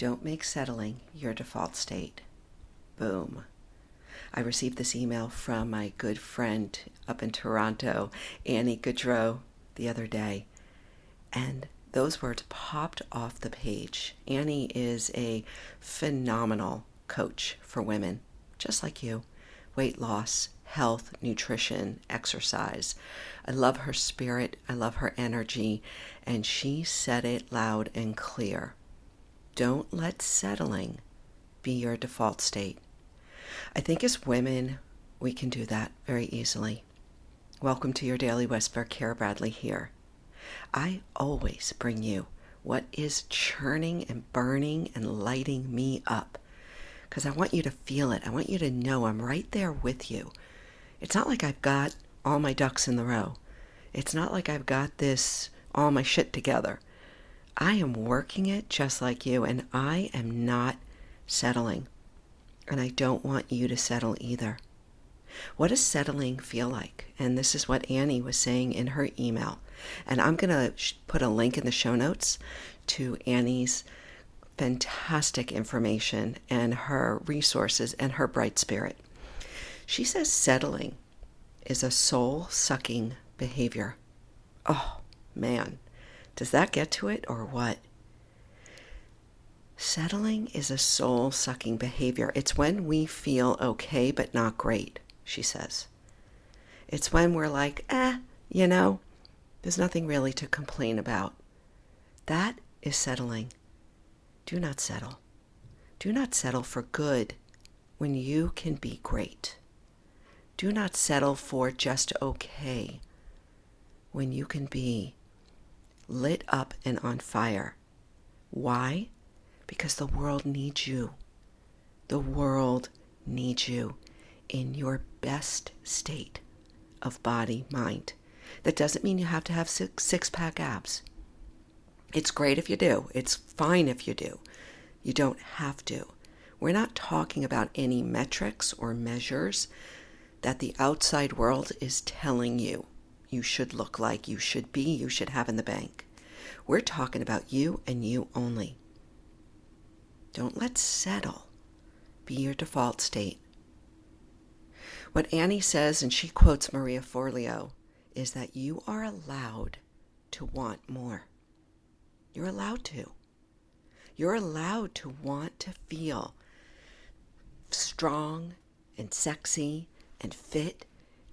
Don't make settling your default state. Boom. I received this email from my good friend up in Toronto, Annie Gaudreau, the other day, and those words popped off the page. Annie is a phenomenal coach for women, just like you. Weight loss, health, nutrition, exercise. I love her spirit. I love her energy. And she said it loud and clear. Don't let settling be your default state. I think as women, we can do that very easily. Welcome to your Daily Whisper. Kara Bradley here. I always bring you what is churning and burning and lighting me up, because I want you to feel it. I want you to know I'm right there with you. It's not like I've got all my ducks in the row. It's not like I've got all my shit together. I am working it just like you, and I am not settling. And I don't want you to settle either. What does settling feel like? And this is what Annie was saying in her email. And I'm going to put a link in the show notes to Annie's fantastic information and her resources and her bright spirit. She says settling is a soul-sucking behavior. Oh, man. Does that get to it or what? Settling is a soul-sucking behavior. It's when we feel okay but not great, she says. It's when we're like, there's nothing really to complain about. That is settling. Do not settle. Do not settle for good when you can be great. Do not settle for just okay when you can be lit up and on fire. Why? Because the world needs you. The world needs you in your best state of body, mind. That doesn't mean you have to have six-pack abs. It's great if you do. It's fine if you do. You don't have to. We're not talking about any metrics or measures that the outside world is telling you should look like, you should be, you should have in the bank. We're talking about you and you only. Don't let settle be your default state. What Annie says, and she quotes Maria Forleo, is that you are allowed to want more. You're allowed to. You're allowed to want to feel strong and sexy and fit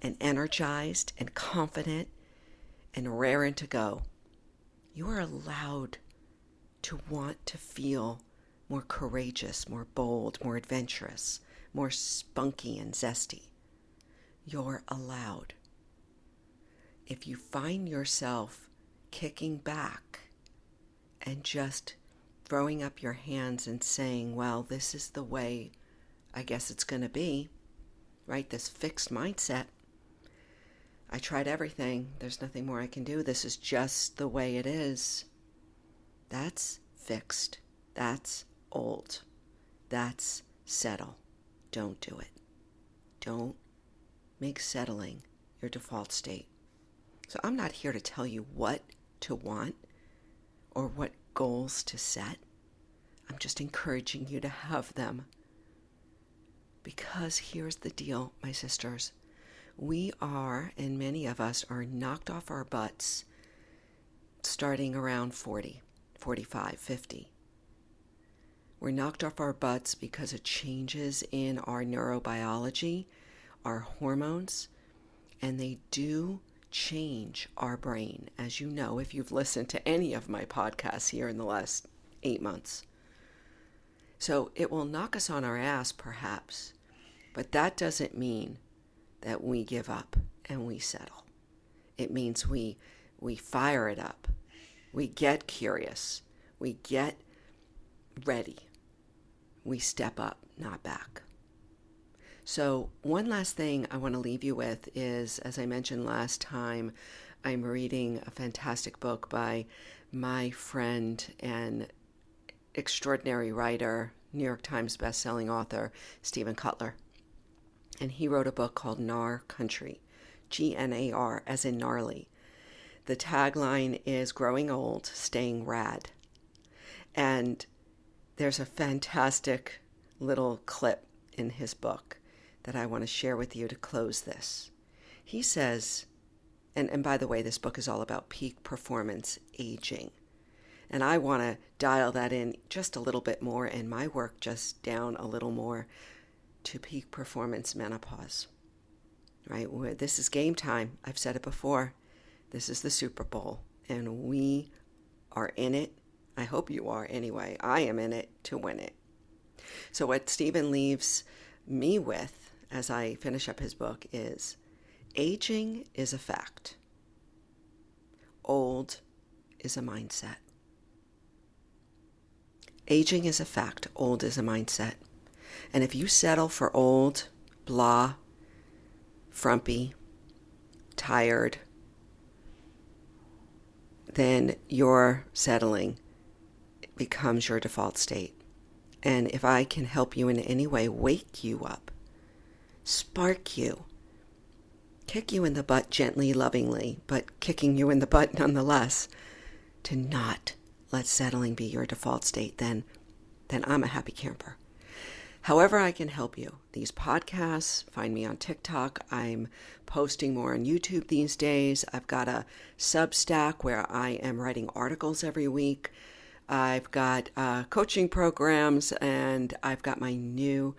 and energized and confident and raring to go. You are allowed to want to feel more courageous, more bold, more adventurous, more spunky and zesty. You're allowed. If you find yourself kicking back and just throwing up your hands and saying, well, this is the way I guess it's going to be, right? This fixed mindset. I tried everything. There's nothing more I can do. This is just the way it is. That's fixed. That's old. That's settle. Don't do it. Don't make settling your default state. So I'm not here to tell you what to want or what goals to set. I'm just encouraging you to have them. Because here's the deal, my sisters. We are, and many of us are knocked off our butts starting around 40, 45, 50. We're knocked off our butts because of changes in our neurobiology, our hormones, and they do change our brain, as you know if you've listened to any of my podcasts here in the last 8 months. So it will knock us on our ass, perhaps, but that doesn't mean that we give up and we settle. It means we fire it up. We get curious. We get ready. We step up, not back. So one last thing I want to leave you with is, as I mentioned last time, I'm reading a fantastic book by my friend and extraordinary writer, New York Times bestselling author, Stephen Kotler. And he wrote a book called Gnar Country, Gnar, as in gnarly. The tagline is growing old, staying rad. And there's a fantastic little clip in his book that I want to share with you to close this. He says, and by the way, this book is all about peak performance aging. And I want to dial that in just a little bit more, and my work just down a little more to peak performance menopause. Right? This is game time. I've said it before. This is the Super Bowl, and we are in it. I hope you are anyway. I am in it to win it. So what Stephen leaves me with as I finish up his book is aging is a fact. Old is a mindset. Aging is a fact. Old is a mindset. And if you settle for old, blah, frumpy, tired, then your settling becomes your default state. And if I can help you in any way, wake you up, spark you, kick you in the butt gently, lovingly, but kicking you in the butt nonetheless, to not let settling be your default state, then I'm a happy camper. However I can help you. These podcasts, find me on TikTok. I'm posting more on YouTube these days. I've got a Substack where I am writing articles every week. I've got coaching programs, and I've got my new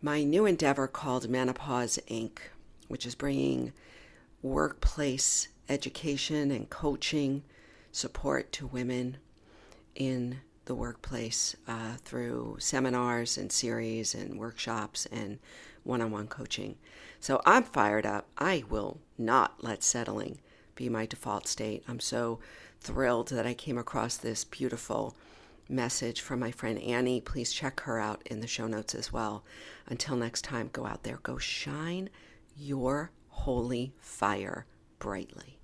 endeavor called Menopause Inc., which is bringing workplace education and coaching support to women in the workplace through seminars and series and workshops and one-on-one coaching. So I'm fired up. I will not let settling be my default state. I'm so thrilled that I came across this beautiful message from my friend Annie. Please check her out in the show notes as well. Until next time, go out there, go shine your holy fire brightly.